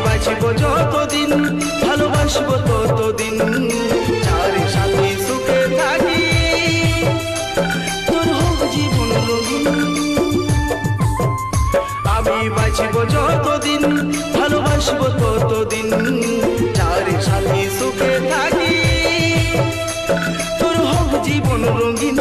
বাঁচব যতদিন, ভালোবাসবো ততদিন, যার সাথে সুখে থাকি, তোর হোক জীবন রঙিন। আমি বাঁচব যতদিন, ভালোবাসবো ততদিন, যার সাথে সুখে থাকি, তোর হোক জীবন রঙিন।